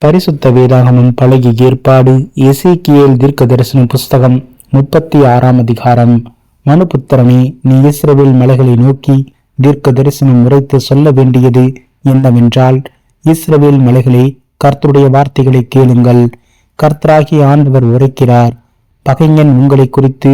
பரிசுத்த வேதாகமம் பழகிய ஏற்பாடு எசேக்கியேல் தீர்க்க தரிசன புஸ்தகம் 36 அதிகாரம். மனுபுத்திரனே, நீ இஸ்ரவேல் மலைகளை நோக்கி தீர்க்க தரிசனம் உரைத்து சொல்ல வேண்டியது என்னவென்றால், இஸ்ரவேல் மலைகளே, கர்த்தருடைய வார்த்தைகளை கேளுங்கள். கர்த்தராகிய ஆண்டவர் உரைக்கிறார், பகைஞன் உங்களை குறித்து,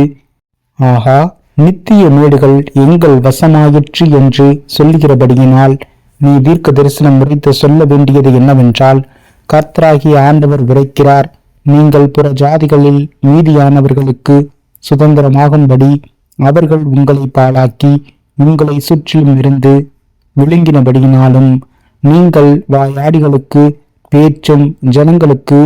ஆஹா, நித்திய மேடுகள் எங்கள் வசமாயிற்று என்று சொல்லுகிறபடியினால் நீ தீர்க்க தரிசனம் உரைத்து சொல்ல வேண்டியது என்னவென்றால், கர்த்தராகிய ஆண்டவர் உரைக்கிறார், நீங்கள் புற ஜாதிகளில் மீதியானவர்களுக்கு சுதந்திரமாகும்படி அவர்கள் உங்களை பாழாக்கி உங்களை சுற்றிலும் இருந்து விழுங்கினபடியினாலும், நீங்கள் வாயாடிகளுக்கு பேச்சும் ஜனங்களுக்கு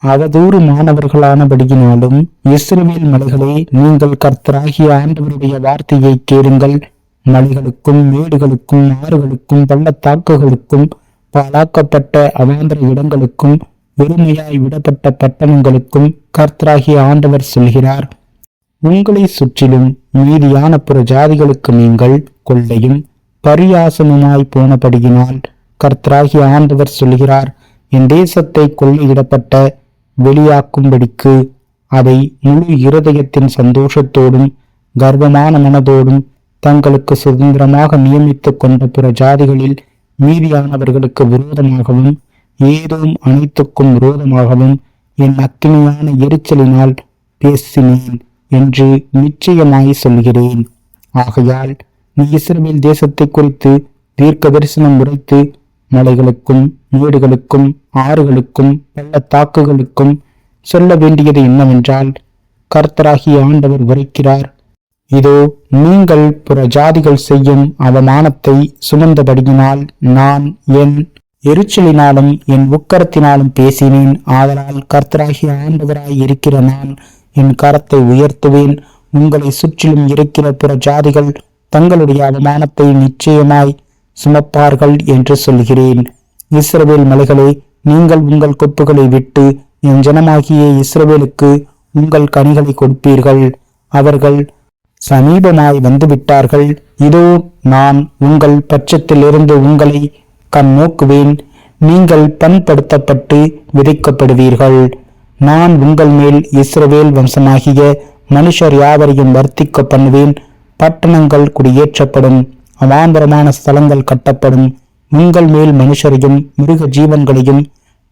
அவதூறுமானவர்களானபடியினாலும், இஸ்ரவேல் மலைகளே, நீங்கள் கர்த்தராகிய ஆண்டவருடைய வார்த்தையை கேளுங்கள். மலைகளுக்கும் மேடுகளுக்கும் ஆறுகளுக்கும் பள்ளத்தாக்குகளுக்கும் பாழாக்கப்பட்ட அவாந்தர இடங்களுக்கும் வெறுமையாய் விடப்பட்ட பட்டணங்களுக்கும் கர்த்தராகிய ஆண்டவர் சொல்கிறார், உங்களை சுற்றிலும் மீதியான புற ஜாதிகளுக்கு நீங்கள் கொள்ளையும் பரியாசமுமாய் போனபடியினால் கர்த்தராகிய ஆண்டவர் சொல்கிறார், என் தேசத்தை கொள்ளையிடப்பட்ட வெளியாக்கும்படிக்கு அதை முழு இருதயத்தின் சந்தோஷத்தோடும் கர்வமான மனதோடும் தங்களுக்கு சுதந்திரமாக நியமித்துக் கொண்ட பிற ஜாதிகளில் மீதியானவர்களுக்கு விரோதமாகவும் ஏதோம் அனைத்துக்கும் விரோதமாகவும் என் அக்கினியான எரிச்சலினால் பேசினேன் என்று நிச்சயமாய் சொல்கிறேன். ஆகையால் நீ இஸ்ரவேல் தேசத்தை குறித்து தீர்க்க தரிசனம் உரைத்து மலைகளுக்கும் மேடுகளுக்கும் ஆறுகளுக்கும் பள்ளத்தாக்குகளுக்கும் சொல்ல வேண்டியது என்னவென்றால், கர்த்தராகிய ஆண்டவர் உரைக்கிறார், இதோ, நீங்கள் புற ஜாதிகள் செய்யும் அவமானத்தை சுமந்தபடியினால் நான் என் எரிச்சலினாலும் என் உக்கரத்தினாலும் பேசினேன். ஆதலால் கர்த்தராகிய ஆண்டவராய் இருக்கிற நான் என் கரத்தை உயர்த்துவேன். உங்களை சுற்றிலும் இருக்கிற புற ஜாதிகள் தங்களுடைய அவமானத்தை நிச்சயமாய் சுமப்பார்கள் என்று சொல்கிறேன். இஸ்ரவேல் மலைகளே, நீங்கள் உங்கள் கொப்புகளை விட்டு என் ஜனமாகிய இஸ்ரவேலுக்கு உங்கள் கனிகளை கொடுப்பீர்கள். அவர்கள் சமீபமாய் வந்துவிட்டார்கள். இதோ, நான் உங்கள் பட்சத்திலிருந்து உங்களை கண்ணோக்குவேன். நீங்கள் பண்படுத்தப்பட்டு விதைக்கப்படுவீர்கள். நான் உங்கள் மேல் இஸ்ரவேல் வம்சமாகிய மனுஷர் யாவரையும் வர்த்திக்க பண்ணுவேன். பட்டணங்கள் குடியேற்றப்படும், அவாந்தரமான ஸ்தலங்கள் கட்டப்படும். உங்கள் மேல் மனுஷரையும் மிருக ஜீவன்களையும்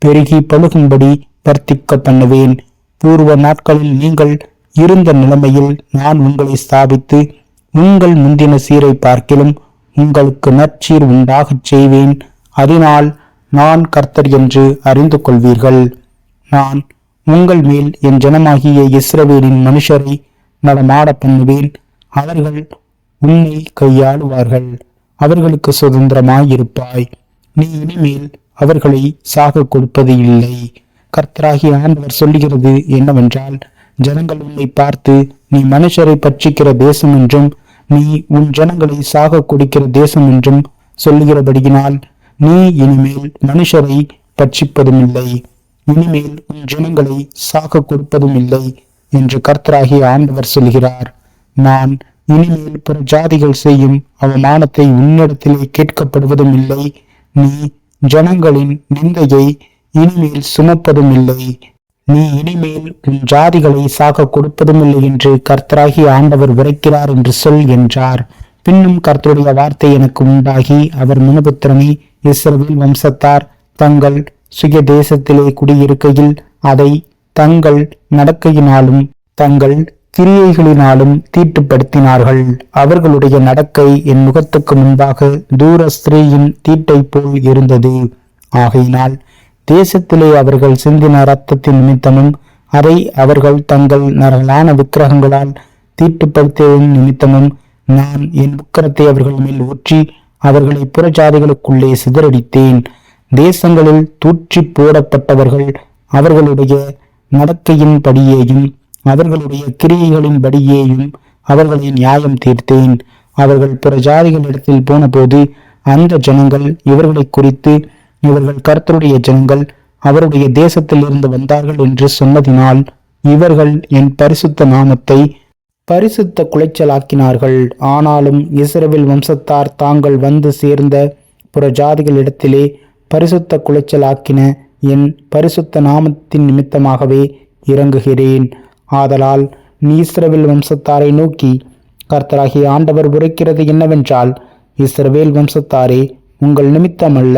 பெருகி பழுகும்படி வர்த்திக்க பண்ணுவேன். பூர்வ நாட்களில் நீங்கள் இருந்த நிலைமையில் நான் உங்களை ஸ்தாபித்து உங்கள் முந்தின சீரை பார்க்கிலும் உங்களுக்கு நற்சீர் உண்டாகச் செய்வேன். அதனால் நான் கர்த்தர் என்று அறிந்து கொள்வீர்கள். நான் உங்கள் மேல் என் ஜனமாகிய இஸ்ரவேலின் மனுஷரை நடமாட பண்ணுவேன். அவர்கள் உன்னை கையாளுவார்கள். அவர்களுக்கு சுதந்திரமாயிருப்பாய். நீ இனிமேல் அவர்களை சாக கொடுப்பது இல்லை. கர்த்தராகிய ஆண்டவர் சொல்லுகிறது என்னவென்றால், ஜனங்கள் உன்னை பார்த்து, நீ மனுஷரை பட்சிக்கிற தேசம் என்றும் நீ உன் ஜனங்களை சாக கொடுக்கிற தேசம் என்றும் சொல்லுகிறபடியினால் நீ இனிமேல் மனுஷரை பட்சிப்பதும் இல்லை, இனிமேல் உன் ஜனங்களை சாக கொடுப்பதும் இல்லை என்று கர்த்தராகிய ஆண்டவர் சொல்கிறார். நான் இனிமேல் பிற ஜாதிகள் செய்யும் அவமானத்தை உன்னிடத்திலே கேட்கப்படுவதும் இல்லை. நீ ஜனங்களின் நிந்தையை இனிமேல் சுமப்பதும் இல்லை. நீ இனிமேல் உன் ஜாதிகளை சாக கொடுப்பதும் இல்லை என்று கர்த்தராகிய ஆண்டவர் உரைக்கிறார் என்று சொல் என்றார். பின்னும் கர்த்தருடைய வார்த்தை எனக்கு உண்டாகி, அவர் மனுபுத்திரனே, இஸ்ரவேல் வம்சத்தார் தங்கள் சுய தேசத்திலே குடியிருக்கையில் அதை தங்கள் நடக்கையினாலும் தங்கள் கிரியைகளினாலும் தீட்டுப்படுத்தினார்கள். அவர்களுடைய நடக்கை என் முகத்துக்கு முன்பாக தூர ஸ்திரீயின் தீட்டை போல் இருந்தது. ஆகையினால் தேசத்திலே அவர்கள் சிந்தின இரத்தத்தின் நிமித்தமும் அதை அவர்கள் தங்கள் நரகலான விக்கிரகங்களால் தீட்டுப்படுத்தியதன் நிமித்தமும் நான் என் உக்கிரத்தை அவர்கள் மேல் ஊற்றி அவர்களை புறஜாதிகளுக்குள்ளே சிதறடித்தேன். தேசங்களில் தூற்றி போடப்பட்டவர்கள் அவர்களுடைய நடக்கையின் படியேயும் அவர்களுடைய கிரியைகளின் படியேயும் அவர்களை நியாயம் தீர்த்தேன். அவர்கள் புறஜாதிகளிடத்தில் போன போது அந்த ஜனங்கள் இவர்களை குறித்து, இவர்கள் கர்த்தருடைய ஜனங்கள், அவருடைய தேசத்தில் இருந்து வந்தார்கள் என்று சொன்னதினால் இவர்கள் என் பரிசுத்த நாமத்தை பரிசுத்த குலைச்சலாக்கினார்கள். ஆனாலும் இஸ்ரவேல் வம்சத்தார் தாங்கள் வந்து சேர்ந்த புற ஜாதிகளிடத்திலே பரிசுத்த குலைச்சலாக்கின என் பரிசுத்த நாமத்தின் நிமித்தமாகவே இறங்குகிறேன். ஆதலால் நீ இஸ்ரவேல் வம்சத்தாரை நோக்கி, கர்த்தராகிய ஆண்டவர் உரைக்கிறது என்னவென்றால், இஸ்ரவேல் வம்சத்தாரே, உங்கள் நிமித்தமல்ல,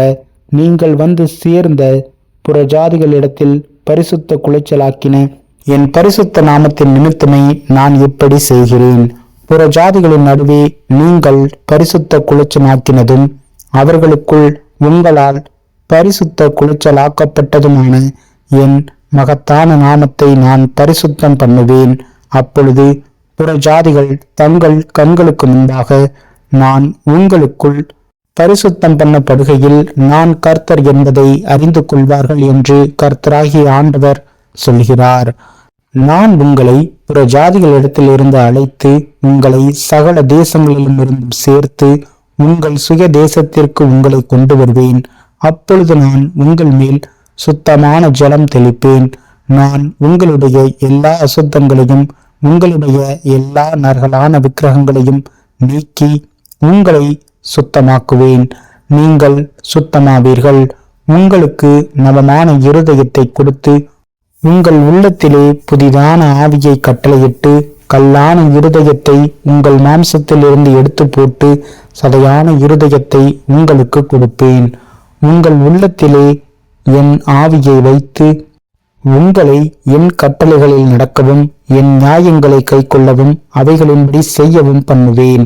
நீங்கள் வந்து சேர்ந்த புறஜாதிகளிடத்தில் பரிசுத்த குலைச்சலாக்கின என் பரிசுத்த நாமத்தின் நிமித்தமே நான் இப்படி செய்கிறேன். புறஜாதிகளின் நடுவே நீங்கள் பரிசுத்த குலைச்சலாக்கினதும் அவர்களுக்குள் உங்களால் பரிசுத்த குலைச்சலாக்கப்பட்டதுமான என் மகத்தான நாமத்தை நான் பரிசுத்தம் பண்ணுவேன். அப்பொழுது புறஜாதிகள் தங்கள் கண்களுக்கு முன்பாக நான் உங்களுக்குள் பரிசுத்தம் பண்ணப்படுகையில் நான் கர்த்தர் என்பதை அறிந்து கொள்வார்கள் என்று கர்த்தராகிய ஆண்டவர் சொல்கிறார். நான் உங்களை புறஜாதிகளிடத்திலிருந்து அழைத்து உங்களை சகல தேசங்களிலும் இருந்தும் சேர்த்து உங்கள் சுய தேசத்திற்கு உங்களை கொண்டு வருவேன். அப்பொழுது நான் உங்கள் மேல் சுத்தமான ஜலம் தெளிப்பேன். நான் உங்களுடைய எல்லா அசுத்தங்களையும் உங்களுடைய எல்லா நரகலான விக்கிரகங்களையும் நீக்கி உங்களை சுத்தமாக்குவேன். நீங்கள் சுத்தமாவீர்கள். உங்களுக்கு நவமான இருதயத்தை கொடுத்து உங்கள் உள்ளத்திலே புதிதான ஆவியை கட்டளையிட்டு கல்லான இருதயத்தை உங்கள் மாம்சத்தில் இருந்து எடுத்து போட்டு சதையான இருதயத்தை உங்களுக்கு கொடுப்பேன். உங்கள் உள்ளத்திலே என் ஆவியை வைத்து உங்களை என் கட்டளைகளில் நடக்கவும் என் நியாயங்களை கைக்கொள்ளவும் அவைகளின்படி செய்யவும் பண்ணுவேன்.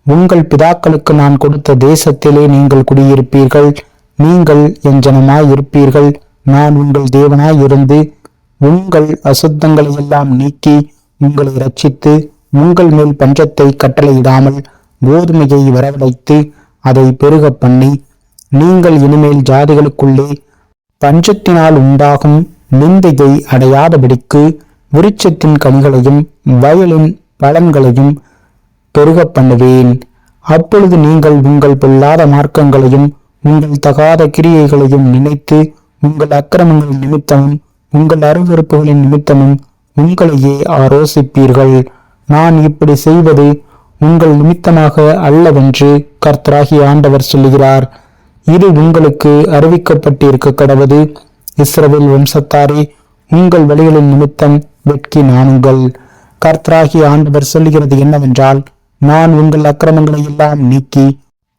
உங்கள் பிதாக்களுக்கு நான் கொடுத்த தேசத்திலே நீங்கள் குடியிருப்பீர்கள். நீங்கள் என் ஜனமாய் இருப்பீர்கள். நான் உங்கள் தேவனாய் இருந்து உங்கள் அசுத்தங்களை எல்லாம் நீக்கி உங்களை இரட்சித்து உங்கள் மேல் பஞ்சத்தை கட்டளையிடாமல் கோதுமையை வரவழைத்து அதை பெருக பண்ணி நீங்கள் இனிமேல் ஜாதிகளுக்குள்ளே பஞ்சத்தினால் உண்டாகும் நிந்தையை அடையாதபடிக்கு விருட்சத்தின் கனிகளையும் வயலின் பழங்களையும் பெருக பண்ணுவேன். அப்பொழுது நீங்கள் உங்கள் பொல்லாத மார்க்கங்களையும் உங்கள் தகாத கிரியைகளையும் நினைத்து உங்கள் அக்கிரமங்கள் நிமித்தமும் உங்கள் அருவருப்புகளின் நிமித்தமும் உங்களையே ஆரோசிப்பீர்கள். நான் இப்படி செய்வது உங்கள் நிமித்தமாக அல்லவென்று கர்த்தராகிய ஆண்டவர் சொல்லுகிறார். இது உங்களுக்கு அறிவிக்கப்பட்டிருக்க கடவது. இஸ்ரவேல் வம்சத்தாரே, உங்கள் வழிகளின் நிமித்தம் வெட்கி நாணுங்கள். கர்த்தராகிய ஆண்டவர் சொல்லுகிறது என்னவென்றால், நான் உங்கள் அக்கிரமங்களை எல்லாம் நீக்கி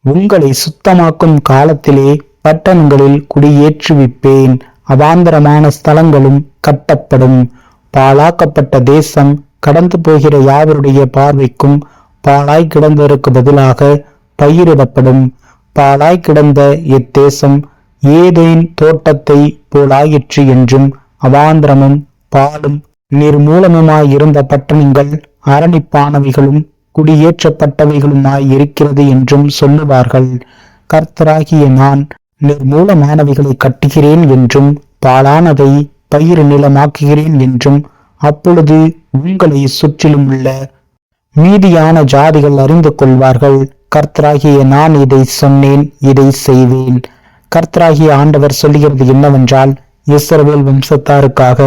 உங்களை சுத்தமாக்கும் காலத்திலே பட்டணங்களில் குடியேற்றுவிப்பேன். அவாந்தரமான ஸ்தலங்களும் கட்டப்படும். பாழாக்கப்பட்ட தேசம் கடந்து போகிற யாவருடைய பார்வைக்கும் பாழாய் கிடந்ததற்கு பதிலாக பயிரிடப்படும். பாழாய் கிடந்த இத்தேசம் ஏதேன் தோட்டத்தை போலாயிற்று என்றும் அவாந்திரமும் பாலும் நிர்மூலமுமாயிருந்த பட்டணங்கள் அரணிப்பானவைகளும் குடியேற்றப்பட்டவைகளுமாய் இருக்கிறது என்றும் சொல்லுவார்கள். கர்த்தராகிய நான் நிர்மூலமானவைகளை கட்டுகிறேன் என்றும் பாழானதை பயிர் நிலமாக்குகிறேன் என்றும் அப்பொழுது உங்களை சுற்றிலும் உள்ள மீதியான ஜாதிகள் அறிந்து கொள்வார்கள். கர்த்தராகிய நான் இதை சொன்னேன், இதை செய்வேன். கர்த்தராகிய ஆண்டவர் சொல்லுகிறது என்னவென்றால், இஸ்ரவேல் வம்சத்தாருக்காக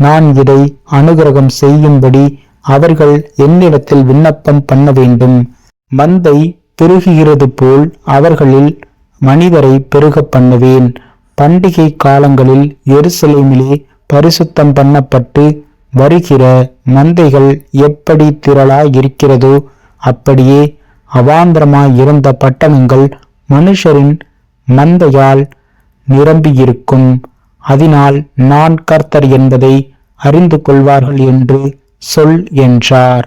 நான் இதை அனுகிரகம் செய்யும்படி அவர்கள் என்னிடத்தில் விண்ணப்பம் பண்ண வேண்டும். மந்தை பெருகுகிறது போல் அவர்களில் மனிதரை பெருக பண்ணுவேன். பண்டிகை காலங்களில் எருசலேமிலே பரிசுத்தம் பண்ணப்பட்டு வருகிற மந்தைகள் எப்படி திரளாய் இருக்கிறதோ அப்படியே அவாந்திரமாய் இருந்த பட்டணங்கள் மனுஷரின் மந்தையால் நிரம்பியிருக்கும். அதனால் நான் கர்த்தர் என்பதை அறிந்து கொள்வார்கள் என்று சொல் என்றார்.